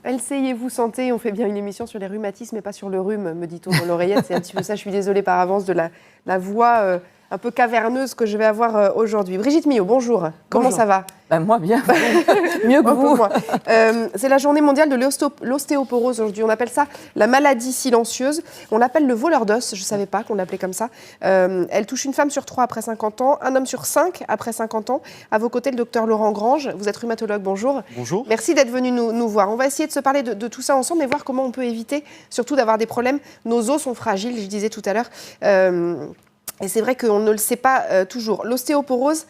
LCI-vous santé, on fait bien une émission sur les rhumatismes et pas sur le rhume, me dit-on dans l'oreillette. C'est un petit peu ça, je suis désolée par avance de la voix un peu caverneuse que je vais avoir aujourd'hui. Brigitte Millot, bonjour. Comment ça va ? Moi, bien. Mieux que vous. C'est la journée mondiale de l'ostéoporose aujourd'hui. On appelle ça la maladie silencieuse. On l'appelle le voleur d'os. Je ne savais pas qu'on l'appelait comme ça. Elle touche une femme sur 3 après 50 ans, un homme sur 5 après 50 ans. À vos côtés, le docteur Laurent Grange. Vous êtes rhumatologue. Bonjour. Bonjour. Merci d'être venu nous voir. On va essayer de se parler de tout ça ensemble et voir comment on peut éviter surtout d'avoir des problèmes. Nos os sont fragiles, je disais tout à l'heure. Et c'est vrai qu'on ne le sait pas toujours. L'ostéoporose,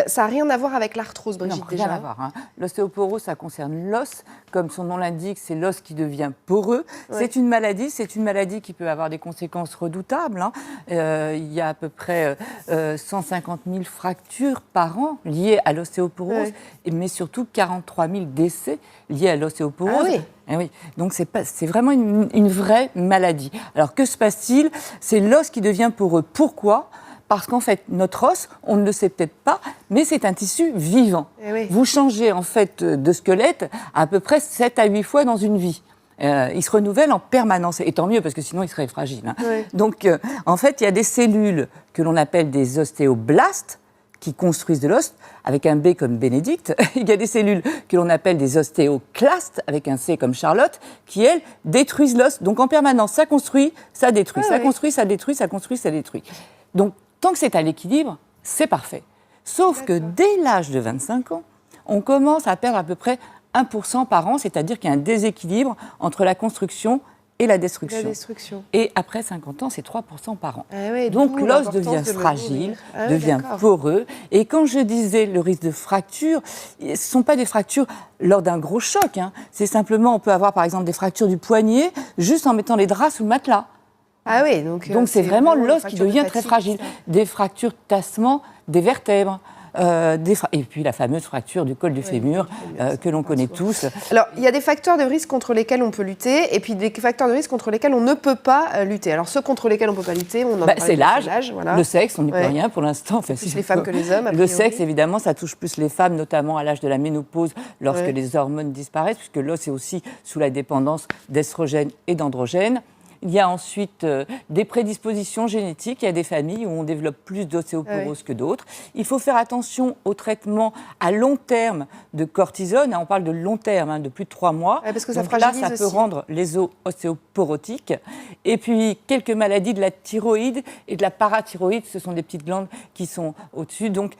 ça n'a rien à voir avec l'arthrose, Brigitte, non, rien à voir. L'ostéoporose, ça concerne l'os. Comme son nom l'indique, c'est l'os qui devient poreux. Ouais. C'est une maladie qui peut avoir des conséquences redoutables. Il y a à peu près 150 000 fractures par an liées à l'ostéoporose, mais surtout 43 000 décès liés à l'ostéoporose. Ah oui. Eh oui, donc c'est vraiment une vraie maladie. Alors que se passe-t-il ? C'est l'os qui devient poreux. Pourquoi ? Parce qu'en fait, notre os, on ne le sait peut-être pas, mais c'est un tissu vivant. Oui. Vous changez en fait de squelette à peu près 7 à 8 fois dans une vie. Il se renouvelle en permanence, et tant mieux, parce que sinon il serait fragile. Oui. Donc, en fait, il y a des cellules que l'on appelle des ostéoblastes, qui construisent de l'os, avec un B comme Bénédicte. Il y a des cellules que l'on appelle des ostéoclastes, avec un C comme Charlotte, qui, elles, détruisent l'os. Donc, en permanence, ça construit, ça détruit, construit, ça détruit, ça construit, ça détruit. Donc, tant que c'est à l'équilibre, c'est parfait. Sauf que dès l'âge de 25 ans, on commence à perdre à peu près 1% par an, c'est-à-dire qu'il y a un déséquilibre entre la construction et la destruction. Et après 50 ans, c'est 3% par an. Donc l'os devient fragile, devient poreux. Et quand je disais le risque de fracture, ce ne sont pas des fractures lors d'un gros choc. C'est simplement, on peut avoir par exemple des fractures du poignet juste en mettant les draps sous le matelas. Ah oui, donc c'est vraiment l'os qui devient très fragile. Des fractures de tassement des vertèbres. Et puis la fameuse fracture du col du fémur que l'on connaît tous. Alors, il y a des facteurs de risque contre lesquels on peut lutter et puis des facteurs de risque contre lesquels on ne peut pas lutter. Alors, ceux contre lesquels on ne peut pas lutter, on en parle. C'est l'âge, voilà. Le sexe, on n'y peut rien pour l'instant. Enfin, plus les femmes que les hommes. Le sexe, évidemment, ça touche plus les femmes, notamment à l'âge de la ménopause, lorsque les hormones disparaissent, puisque l'os est aussi sous la dépendance d'estrogènes et d'androgènes. Il y a ensuite des prédispositions génétiques. Il y a des familles où on développe plus d'ostéoporose que d'autres. Il faut faire attention au traitement à long terme de cortisone. On parle de long terme, de plus de 3 mois. Parce que donc là, ça peut rendre les os ostéoporotiques. Et puis, quelques maladies de la thyroïde et de la parathyroïde. Ce sont des petites glandes qui sont au-dessus. Donc,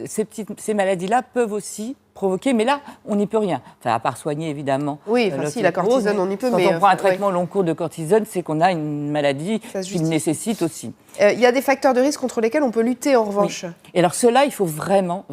ces maladies-là peuvent aussi provoquer, mais là, on n'y peut rien. Enfin, à part soigner, évidemment. Oui, si, la cortisone, on y peut. Quand on prend un traitement long cours de cortisone, c'est qu'on a une maladie qui nécessite aussi. Il y a des facteurs de risque contre lesquels on peut lutter, en revanche. Oui. Et alors, cela, il faut vraiment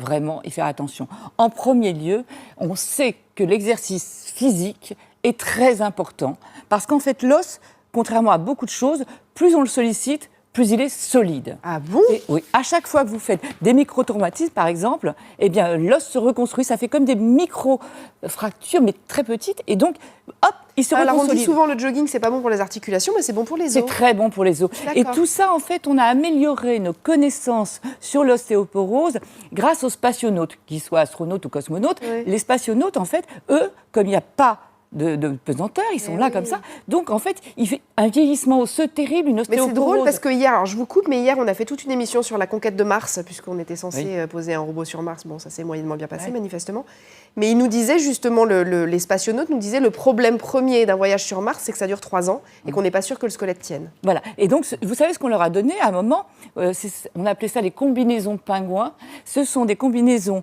y faire attention. En premier lieu, on sait que l'exercice physique est très important, parce qu'en fait, l'os, contrairement à beaucoup de choses, plus on le sollicite, plus il est solide. Ah bon ? Oui. À chaque fois que vous faites des micro-traumatismes, par exemple, eh bien, l'os se reconstruit. Ça fait comme des micro-fractures, mais très petites. Et donc, hop, il se reconstruit. Alors, on dit souvent le jogging, c'est pas bon pour les articulations, mais c'est bon pour les os. C'est très bon pour les os. Et tout ça, en fait, on a amélioré nos connaissances sur l'ostéoporose grâce aux spationautes, qu'ils soient astronautes ou cosmonautes. Les spationautes, en fait, eux, comme il n'y a pas de pesanteur, ils sont là comme ça. Donc, en fait, il fait un vieillissement osseux terrible, une ostéoporose. Mais c'est drôle parce que hier, alors je vous coupe, mais hier, on a fait toute une émission sur la conquête de Mars, puisqu'on était censé poser un robot sur Mars. Bon, ça s'est moyennement bien passé, manifestement. Mais il nous disait justement, les spationautes nous disaient, le problème premier d'un voyage sur Mars, c'est que ça dure 3 ans et qu'on n'est pas sûr que le squelette tienne. Voilà. Et donc, vous savez ce qu'on leur a donné à un moment on appelait ça les combinaisons pingouins. Ce sont des combinaisons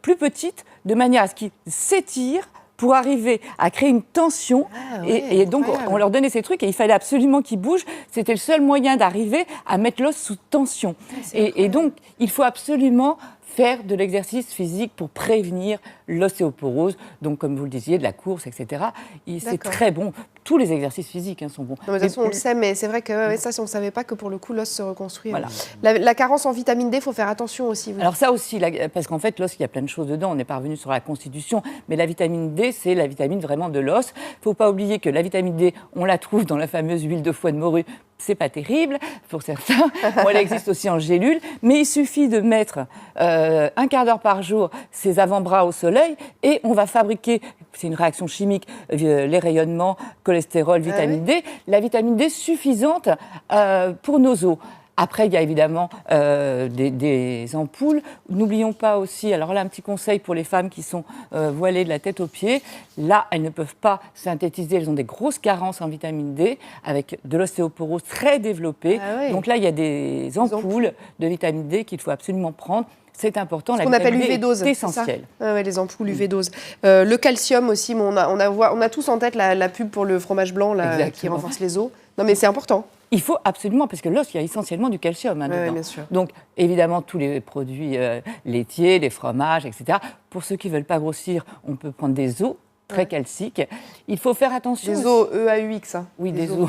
plus petites, de manière à ce qu'ils s'étirent pour arriver à créer une tension. Et donc, on leur donnait ces trucs et il fallait absolument qu'ils bougent. C'était le seul moyen d'arriver à mettre l'os sous tension. Et donc, il faut absolument faire de l'exercice physique pour prévenir l'ostéoporose. Donc, comme vous le disiez, de la course, etc. C'est très bon. tous les exercices physiques sont bons. Non, mais de toute façon, on le sait, mais c'est vrai que ça, si on ne savait pas que pour le coup, l'os se reconstruit. Voilà. La carence en vitamine D, il faut faire attention aussi. Alors ça aussi, parce qu'en fait, l'os, il y a plein de choses dedans. On n'est pas revenu sur la constitution, mais la vitamine D, c'est la vitamine vraiment de l'os. Il ne faut pas oublier que la vitamine D, on la trouve dans la fameuse huile de foie de morue. C'est pas terrible pour certains. Bon, elle existe aussi en gélule, mais il suffit de mettre un quart d'heure par jour ses avant-bras au soleil et on va fabriquer, c'est une réaction chimique, les rayonnements, cholestérol, vitamine D, la vitamine D suffisante pour nos os. Après, il y a évidemment des ampoules. N'oublions pas aussi, alors là, un petit conseil pour les femmes qui sont voilées de la tête aux pieds. Là, elles ne peuvent pas synthétiser, elles ont des grosses carences en vitamine D, avec de l'ostéoporose très développée. Donc là, il y a des ampoules de vitamine D qu'il faut absolument prendre. C'est important, la vitamine D est essentielle. Les ampoules UV-dose. Le calcium aussi, on a tous en tête la pub pour le fromage blanc là, qui renforce les os. Non mais c'est important. Il faut absolument, parce que l'os, il y a essentiellement du calcium dedans. Bien sûr. Donc, évidemment, tous les produits laitiers, les fromages, etc. Pour ceux qui ne veulent pas grossir, on peut prendre des os très calciques. Il faut faire attention. Des os EAUX. Oui, des os.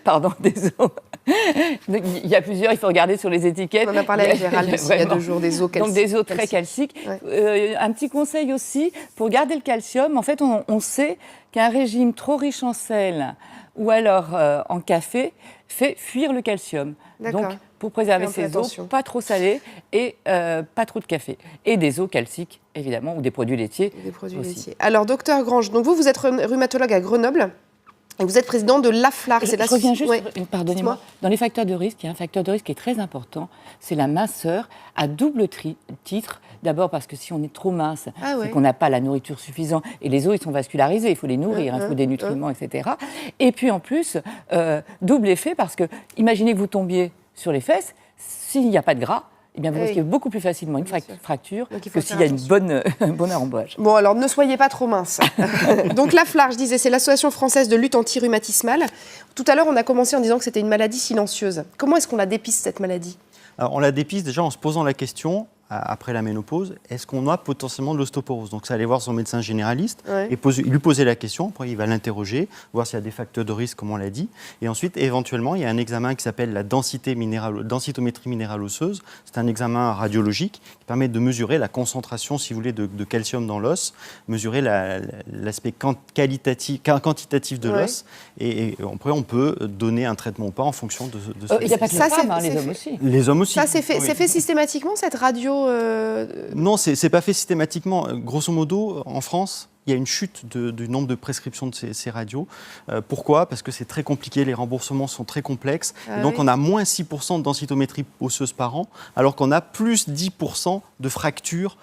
Pardon, des os. Il y a plusieurs, il faut regarder sur les étiquettes. On en a parlé avec Gérald il y a 2 jours, des os calciques. Donc des os très calciques. Un petit conseil aussi, pour garder le calcium, en fait, on sait qu'un régime trop riche en sel ou alors en café fait fuir le calcium. Donc, pour préserver ses os, pas trop salés et pas trop de café. Et des os calciques, évidemment, ou des produits laitiers. Laitiers. Alors, docteur Grange, donc vous êtes rhumatologue à Grenoble. Et vous êtes président de l'AFLAR. Je reviens juste, pardonnez-moi, dans les facteurs de risque, il y a un facteur de risque qui est très important, c'est la minceur à double titre. D'abord parce que si on est trop mince, c'est qu'on n'a pas la nourriture suffisante et les os ils sont vascularisés, il faut les nourrir, il faut des nutriments, etc. Et puis en plus, double effet parce que, imaginez que vous tombiez sur les fesses, s'il n'y a pas de gras, eh bien, vous risquez beaucoup plus facilement une fracture que s'il y a un bon arrobage. Bon, alors ne soyez pas trop mince. Donc l'AFLAR, je disais, c'est l'Association française de lutte anti-rhumatismale. Tout à l'heure, on a commencé en disant que c'était une maladie silencieuse. Comment est-ce qu'on la dépiste, cette maladie ? Alors, on la dépiste déjà en se posant la question, après la ménopause, est-ce qu'on a potentiellement de l'ostéoporose ? Donc, c'est aller voir son médecin généraliste et lui poser la question. Après, il va l'interroger, voir s'il y a des facteurs de risque, comme on l'a dit. Et ensuite, éventuellement, il y a un examen qui s'appelle la densitométrie minérale osseuse. C'est un examen radiologique qui permet de mesurer la concentration, si vous voulez, de calcium dans l'os, mesurer l'aspect quantitatif de l'os. Et après, on peut donner un traitement ou pas en fonction de ça. Il n'y a pas que les femmes, les hommes aussi. Les hommes aussi. Ça, c'est fait systématiquement, cette radio Non, c'est pas fait systématiquement. Grosso modo, en France, il y a une chute du nombre de prescriptions de ces radios. Pourquoi ? Parce que c'est très compliqué, les remboursements sont très complexes. Et donc, on a moins 6% de densitométrie osseuse par an, alors qu'on a plus 10% de fractures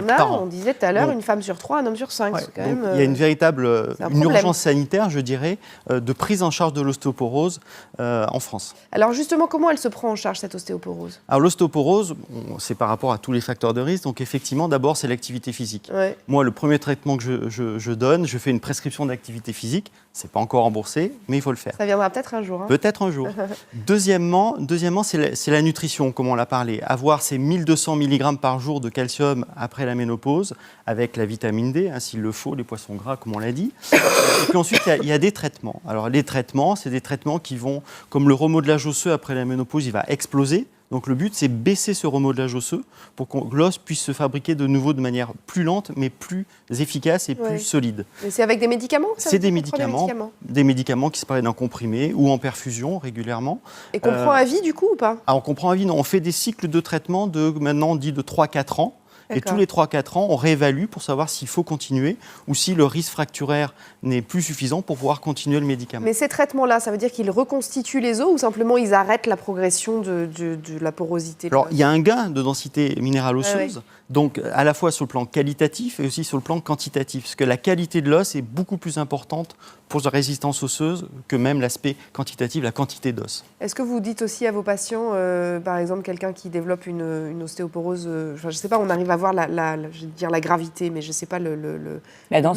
par an. On disait tout à l'heure, une femme sur 3, un homme sur 5. Il y a une véritable urgence sanitaire, je dirais, de prise en charge de l'ostéoporose en France. Alors justement, comment elle se prend en charge, cette ostéoporose ? Alors l'ostéoporose, c'est par rapport à tous les facteurs de risque. Donc effectivement, d'abord, c'est l'activité physique. Moi, le premier traitement que je donne, je fais une prescription d'activité physique. Ce n'est pas encore remboursé, mais il faut le faire. Ça viendra peut-être un jour. Peut-être un jour. Deuxièmement, c'est la nutrition, comme on l'a parlé. Avoir ces 1200 mg par jour de calcium après la ménopause, avec la vitamine D, s'il le faut, les poissons gras, comme on l'a dit. Et puis ensuite, il y a des traitements. Alors les traitements, c'est des traitements qui vont, comme le remodelage osseux après la ménopause, il va exploser. Donc le but, c'est baisser ce remodelage osseux pour que l'os puisse se fabriquer de nouveau de manière plus lente, mais plus efficace et plus solide. Et c'est avec des médicaments ? C'est des médicaments qui se prennent en comprimé ou en perfusion régulièrement. Et qu'on prend à vie du coup ou pas ? On comprend à vie, non. On fait des cycles de traitement maintenant, on dit de 3-4 ans. Et tous les 3-4 ans, on réévalue pour savoir s'il faut continuer ou si le risque fracturaire n'est plus suffisant pour pouvoir continuer le médicament. Mais ces traitements-là, ça veut dire qu'ils reconstituent les os ou simplement ils arrêtent la progression de la porosité ? Alors, il y a un gain de densité minérale osseuse, donc à la fois sur le plan qualitatif et aussi sur le plan quantitatif, parce que la qualité de l'os est beaucoup plus importante pour la résistance osseuse que même l'aspect quantitatif, la quantité d'os. Est-ce que vous dites aussi à vos patients, par exemple, quelqu'un qui développe une ostéoporose, je ne sais pas, on arrive à voir je vais dire la gravité, mais je ne sais pas le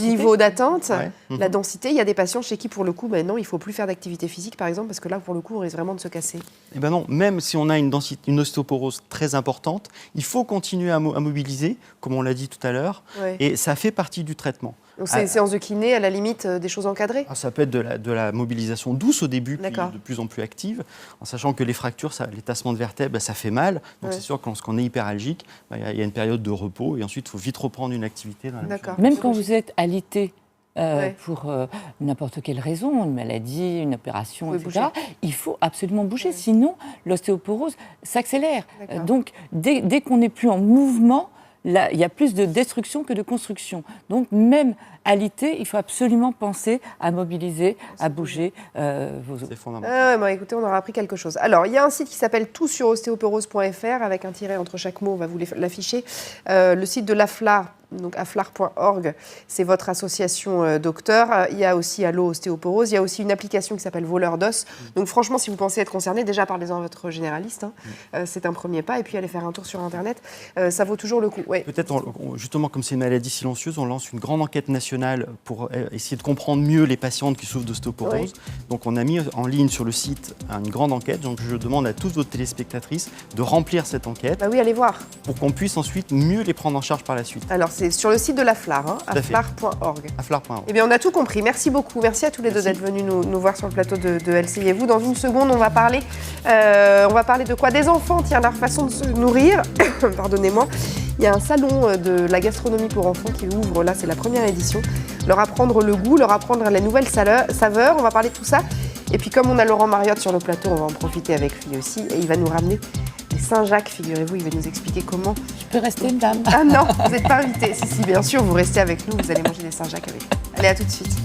niveau d'atteinte, la densité. Il y a des patients chez qui, pour le coup, non, il ne faut plus faire d'activité physique, par exemple, parce que là, pour le coup, on risque vraiment de se casser. Eh bien non, même si on a une ostéoporose très importante, il faut continuer à mobiliser, comme on l'a dit tout à l'heure, et ça fait partie du traitement. Donc c'est une séance de kiné, à la limite, des choses encadrées? Ça peut être de la mobilisation douce au début, puis D'accord. de plus en plus active, en sachant que les fractures, les tassements de vertèbres, ça fait mal. Donc c'est sûr que lorsqu'on est hyperalgique, il y a une période de repos et ensuite il faut vite reprendre une activité. Dans la D'accord. Même quand vous êtes alité pour n'importe quelle raison, une maladie, une opération, etc., bouger. il faut absolument bouger, sinon l'ostéoporose s'accélère. D'accord. Donc dès qu'on n'est plus en mouvement, là, il y a plus de destruction que de construction. Donc même alité, il faut absolument penser à mobiliser, à bouger vos os. C'est fondamental. Écoutez, on aura appris quelque chose. Alors, il y a un site qui s'appelle toutsurostéoporose.fr avec un tiret entre chaque mot, on va vous l'afficher. Le site de l'AFLAR, donc aflar.org, c'est votre association docteur. Il y a aussi Allo Ostéoporose. Il y a aussi une application qui s'appelle Voleur d'os. Donc franchement, si vous pensez être concerné, déjà parlez-en à votre généraliste. C'est un premier pas. Et puis allez faire un tour sur Internet. Ça vaut toujours le coup. Ouais. Peut-être, justement, comme c'est une maladie silencieuse, on lance une grande enquête nationale pour essayer de comprendre mieux les patientes qui souffrent d'ostéoporose. Donc on a mis en ligne sur le site une grande enquête. Donc je demande à toutes vos téléspectatrices de remplir cette enquête. Bah oui, allez voir. Pour qu'on puisse ensuite mieux les prendre en charge par la suite. Alors, c'est sur le site de l'AFLAR, aflar.org. Aflar.org. Eh bien, on a tout compris. Merci beaucoup. Merci à tous les deux d'être venus nous voir sur le plateau de LCI et vous. Dans une seconde, on va parler de quoi? Des enfants, tiens, leur façon de se nourrir. Pardonnez-moi. Il y a un salon de la gastronomie pour enfants qui ouvre, là, c'est la première édition. Leur apprendre le goût, leur apprendre les nouvelles saveurs. On va parler de tout ça. Et puis, comme on a Laurent Mariotte sur le plateau, on va en profiter avec lui aussi. Et il va nous ramener les Saint-Jacques, figurez-vous. Il va nous expliquer comment. Je peux rester une dame? Ah non, vous n'êtes pas invité. Si, bien sûr, vous restez avec nous. Vous allez manger des Saint-Jacques avec nous. Allez, à tout de suite.